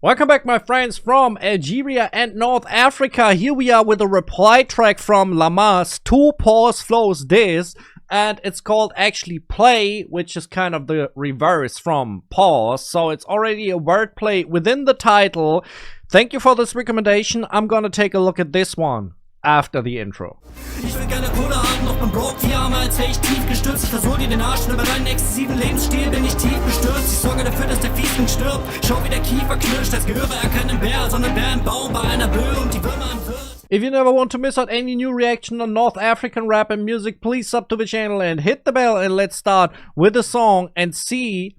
Welcome back, my friends, from Algeria and North Africa. Here we are with a reply track from Lamas, 2 pause flows this, and it's called actually play, which is kind of the reverse from pause, so it's already a wordplay within the title. Thank you for this recommendation. I'm gonna take a look at this one after the intro. Ich will gerne Kohle haben, noch bin broke wie Arme, als wär ich tief gestürzt. Ich versuch dir den Arsch und über deinen exzessiven Lebensstil bin ich tief bestürzt. Ich sorge dafür, dass der Fiesling stirbt. Schau, wie der Kiefer knirscht, als gehöre er keinem Bär, sondern Bär im Baum bei einer Böe und die Würmer im Wirt. If you never want to miss out any new reaction on North African rap and music, please sub to the channel and hit the bell, and let's start with the song and see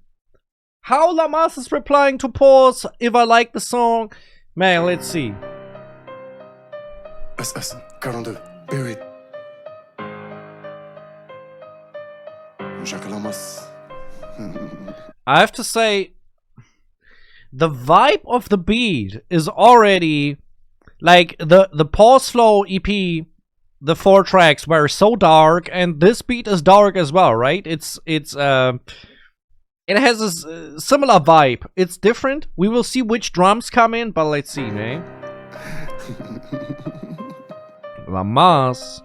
how Lamas is replying to pause. If I like the song, man, let's see. SS 42 B8 Jacques Lamas. I have to say, the vibe of the beat is already like the pause flow EP. The 4 tracks were so dark, and this beat is dark as well, right? It has a similar vibe. It's different. We will see which drums come in, but let's see, man. Lamas.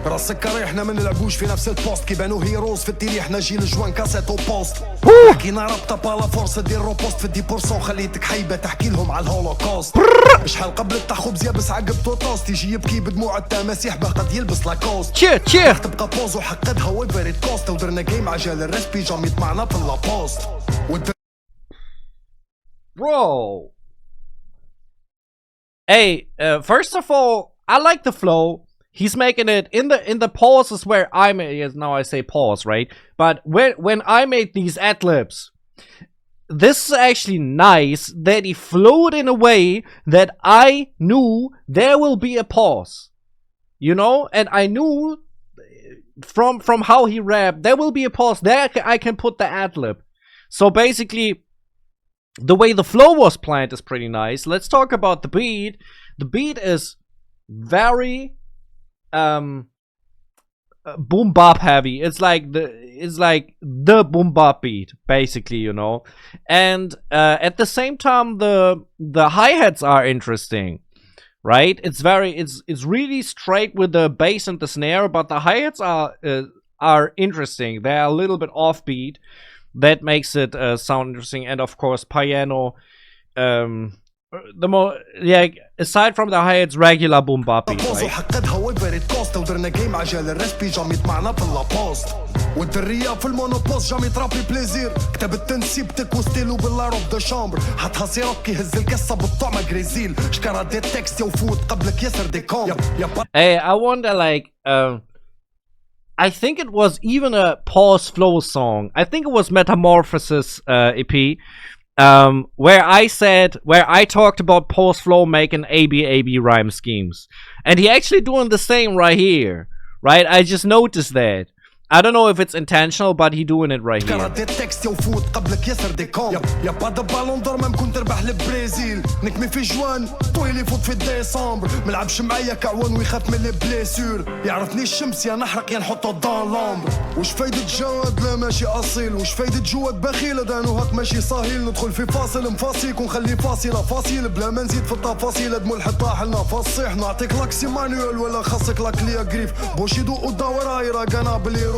راسك ريحنا ما نلعبوش في نفس البوست كي بانو هيروز في الديري حنا جيل جوان كاسيتو بوست حكينا رابطه بالا فورس دير روبوست في 10% خليتك حيبه تحكي لهم على الهولوكوست شحال قبل التخو بزيابس عقبتو توست يجي يبكي بدموع التماسيح قد يلبس لاكوست تشير تبقى بوز وحقدها ويفريد كوست ودرنا جيم عجال الريس بيجام يطمعنا في اللابوست Bro. Hey, first of all, I like the flow. He's making it in the pauses where I made, yes, now I say pause, right? But when I made these ad-libs, this is actually nice that he flowed in a way that I knew there will be a pause. You know? And I knew from how he rapped, there will be a pause. There I can put the ad-lib. So basically, the way the flow was planned is pretty nice. Let's talk about the beat. The beat is very boom bap heavy. It's like the boom bap beat, basically, you know. And at the same time, the hi-hats are interesting, right? It's really straight with the bass and the snare, but the hi-hats are interesting. They're a little bit offbeat. That makes it sound interesting. And of course, piano, the more, yeah, aside from the hi-hats, regular boom bap beat, right? والدرية في المونوبوز جامي ترابي بليزير كتبت نسيبتك وستيلو باللاروب دو شامبر حطها سيروب كيهز القصة بالطعمة غريزيل شكرا دي تكست يوفوت قبلك ياسر دي كوم. Hey, I wonder, like, I think it was even a pause flow song. I think it was Metamorphosis EP, where I talked about pause flow making AB rhyme schemes, and he actually doing the same right here, right? I just noticed that. I don't know if it's intentional, but he doing it right here.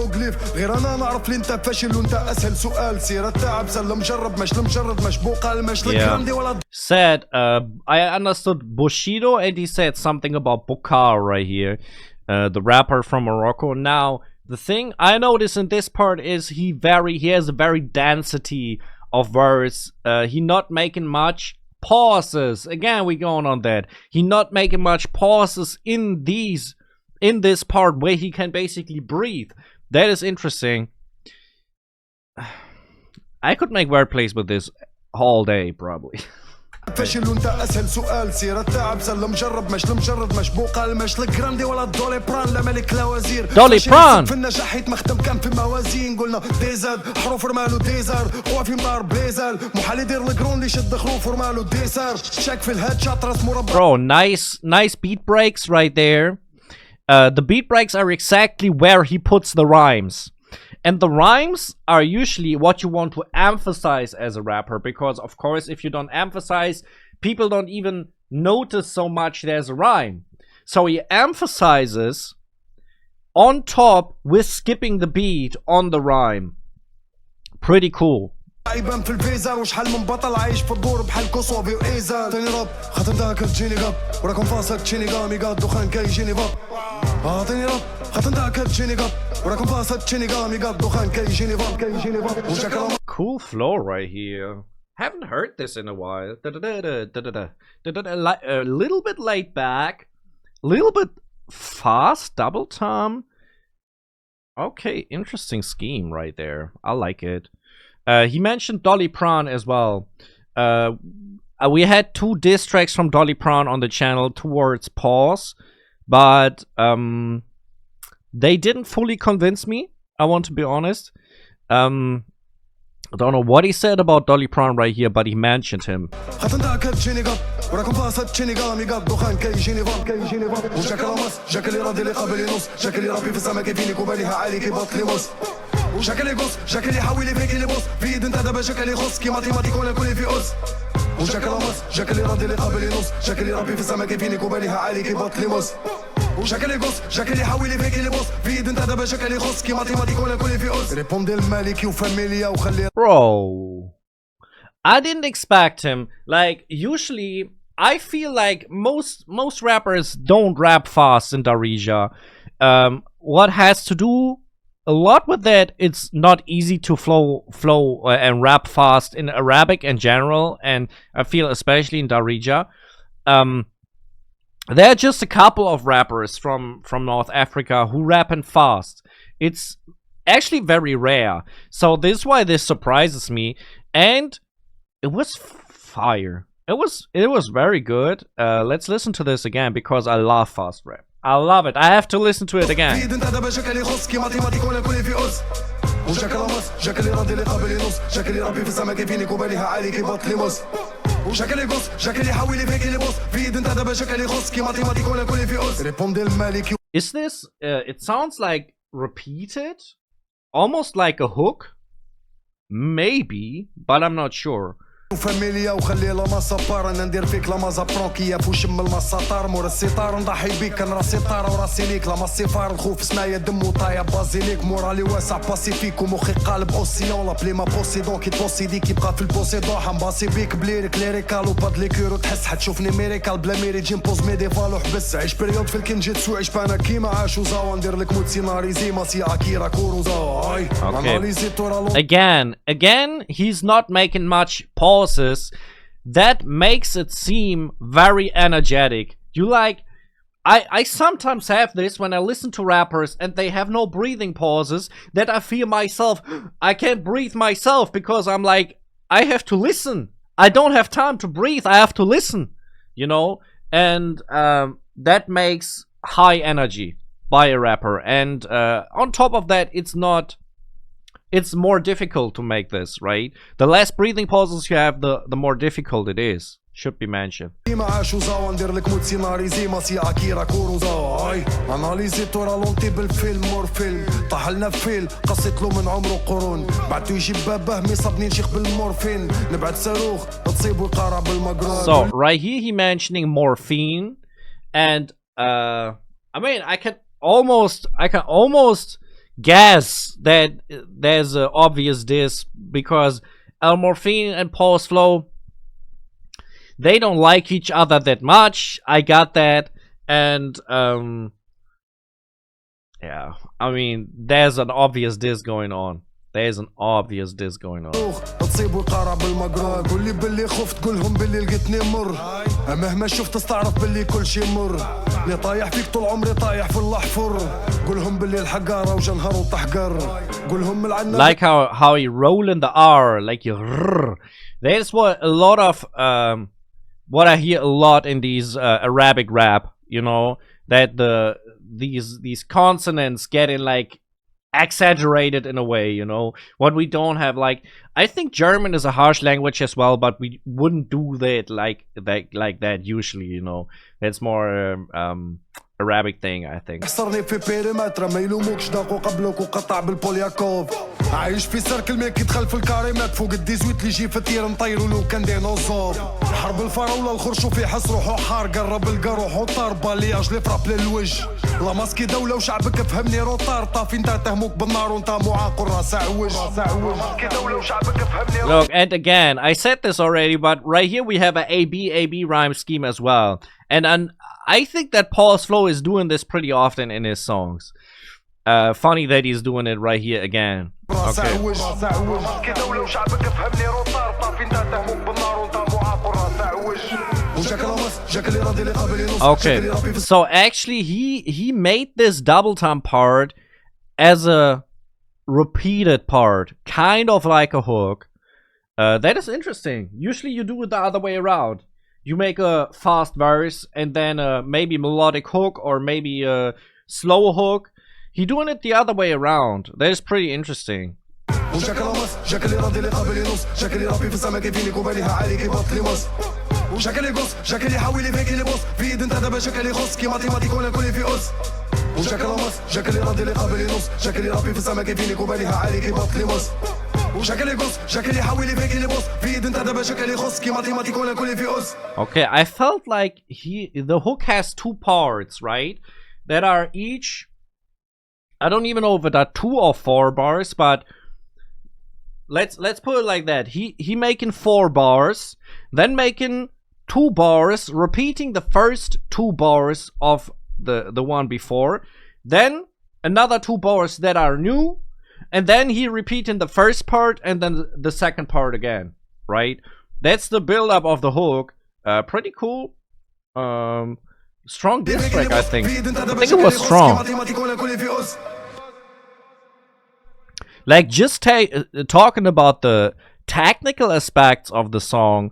غير انا نعرف لي انت فاشل وانت اسهل سؤال سير التعب سلم مجرب مش المجرد مش بوقال مش الكرندي ولا said I understood Bushido, and he said something about Bokar right here, the rapper from Morocco. Now the thing I notice in this part is he has a very density of words. He not making much pauses. Again, we going on that. He not making much pauses in this part where he can basically breathe. That is interesting. I could make wordplays with this all day, probably. فاشل وانت اسهل سؤال سير التعب سلم مجرب مش المجرد مش بوقال مش الجراندي ولا الدولي بران لا ملك لا وزير دولي بران في النجاح حيت مختم كان في موازين قلنا ديزاد حروف رمالو ديزار قوى في مدار بليزر محال يدير الجرون اللي يشد خروف ورمالو ديسار شاك في الهاد شاط راس مربع. Bro, nice beat breaks right there. The beat breaks are exactly where he puts the rhymes. And the rhymes are usually what you want to emphasize as a rapper, because of course if you don't emphasize, people don't even notice so much there's a rhyme. So he emphasizes on top with skipping the beat on the rhyme. Pretty cool. عيبان في الفيزا وشحال من بطل عايش في الدور بحال كوسوفي وايزا تاني راب خاطر داك تجيني غاب وراكم فاصل تشيني غامي قاد دخان كيجيني فاب تاني راب خاطر داك تجيني غاب وراكم فاصل تشيني غامي قاد دخان كيجيني فاب كيجيني فاب وشكرا. Cool flow right here. Haven't heard this in a while. A little bit laid back, a little bit fast, double time. Okay, interesting scheme right there. I like it. He mentioned Dolly Prawn as well. We had 2 diss tracks from Dolly Prawn on the channel towards Pause, but they didn't fully convince me, I want to be honest. I don't know what he said about Dolly Prawn right here, but he mentioned him. وراكم فاصل تشيني غامي قاد دخان كيجيني فاب كيجيني فاب وجاك رامس جاك اللي راضي اللي قابل ينص جاك اللي ربي في السما كيفيني كوباليها عالي كيبط لي مص وجاك اللي قص جاك اللي حاول يفيك اللي بص في يد انت دابا جاك اللي خص كي ماتيماتيك ولا كل في اس وجاك رامس جاك اللي راضي اللي قابل ينص جاك اللي ربي في السما كيفيني كوباليها عالي كيبط لي مص وجاك اللي قص جاك اللي حاول يفيك اللي بص في يد انت دابا جاك اللي خص كي ماتيماتيك ولا كل في اس ريبوند المالكي وفاميليا وخلي. Bro, I didn't expect him. Like, usually I feel like most rappers don't rap fast in Darija. What has to do a lot with that, it's not easy to flow and rap fast in Arabic in general, and I feel especially in Darija. There are just a couple of rappers from North Africa who rapping fast. It's actually very rare. So this is why this surprises me, and it was fire. It was very good. Let's listen to this again because I love fast rap. I love it. I have to listen to it again. Is this it sounds like repeated, almost like a hook, maybe, but I'm not sure. وفاميليا وخلي لا ماسابار انا ندير فيك لا مازابرونكيا فوشم المساطار مور السيطار نضحي بيك كان راسي طاره وراسي ليك لا ماسيفار الخوف سمايا دم وطايا بازيليك مورالي واسع باسيفيك ومخي قالب اوسيون لا بلي ما بوسيدون كي توسيدي كي بقى في البوسيدون حنباسي بيك بلي كليريكال وباد لي كيرو تحس حتشوفني ميريكال بلا ميري جيم بوز ميديفال وحبس عيش بريود في الكينجيتسو عيش بانا كيما عاشو زاو ندير لك مود سيناريزي ماسي اكيرا كوروزا Again, he's not making much pauses. That makes it seem very energetic. You like, I sometimes have this when I listen to rappers and they have no breathing pauses, that I feel myself, I can't breathe myself because I'm like, I have to listen. I don't have time to breathe. I have to listen, you know? And that makes high energy by a rapper. And on top of that, it's more difficult to make this, right? The less breathing pauses you have, the more difficult it is. Should be mentioned. So right here he mentioning morphine, and I mean I can almost guess that there's an obvious diss because Morphine and Pulse Flow, they don't like each other that much. I got that. And yeah, I mean there's an obvious diss going on. There's an obvious diss going on. Like how he roll in the R, like you. That's what a lot of what I hear a lot in these Arabic rap. You know, that these consonants getting like exaggerated in a way, you know, what we don't have. Like, I think German is a harsh language as well, but we wouldn't do that like that usually, you know. That's more Arabic thing, I think. حصرني في بيريمتر ما يلوموكش داقو قبلك وقطع بالبولياكوف عايش في سيركل ميك يدخل في الكاريمات فوق الديزويت اللي يجي في التير نطيرو لو كان ديناصور حرب الفراولة الخرشوف يحس روحو حار قرب لقى روحو طار بالياج لي فراب للوجه لا ماسكي دولة وشعبك فهمني روطار طافي انت تهموك بالنار وانت معاق الراس عوج ماسكي دولة وشعبك فهمني. Look, and again, I said this already, but right here we have a AB rhyme scheme as well. And I think that Paul's Flow is doing this pretty often in his songs. Funny that he's doing it right here again. Okay. Okay. So actually he made this double time part as a repeated part, kind of like a hook. That is interesting. Usually you do it the other way around. You make a fast verse and then maybe melodic hook or maybe a slow hook. He doing it the other way around. That is pretty interesting. Okay, I felt like the hook has two parts, right? That are each, I don't even know if it are 2 or 4 bars, but let's put it like that. He making 4 bars, then making 2 bars, repeating the first 2 bars of the one before, then another 2 bars that are new, and then he repeating the first part and then the second part again, right? That's the build-up of the hook. Pretty cool. Strong diss track, I think. I think it was strong. Like, just talking about the technical aspects of the song,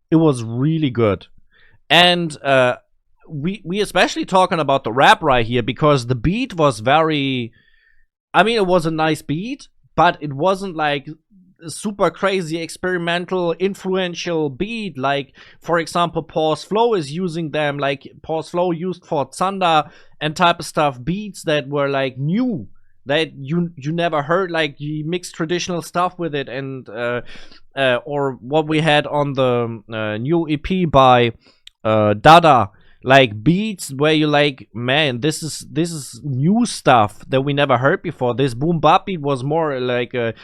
it was really good. And we especially talking about the rap right here because the beat was very, I mean, it was a nice beat, but it wasn't like a super crazy experimental influential beat like, for example, Paul's Flow is using them, like Paul's Flow used for Tsanda and type of stuff, beats that were like new, that you never heard, like you mixed traditional stuff with it, and or what we had on the new EP by Dada, like beats where you like, man, this is new stuff that we never heard before. This boom bap beat was more like a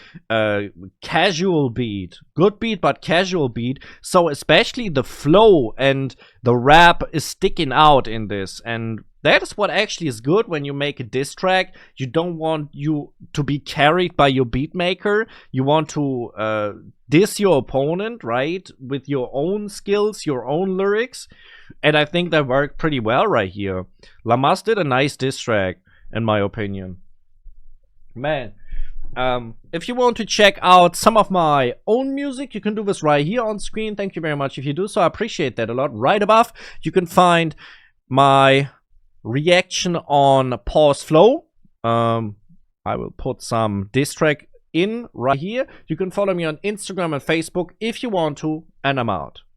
casual beat, good beat but casual beat. So especially the flow and the rap is sticking out in this, and that is what actually is good when you make a diss track. You don't want you to be carried by your beat maker. You want to diss your opponent, right, with your own skills, your own lyrics. And I think that worked pretty well right here. Lamas did a nice diss track, in my opinion. Man, if you want to check out some of my own music, you can do this right here on screen. Thank you very much if you do so. I appreciate that a lot. Right above, you can find my reaction on Paul's Flow. I will put some diss track in right here. You can follow me on Instagram and Facebook if you want to, and I'm out.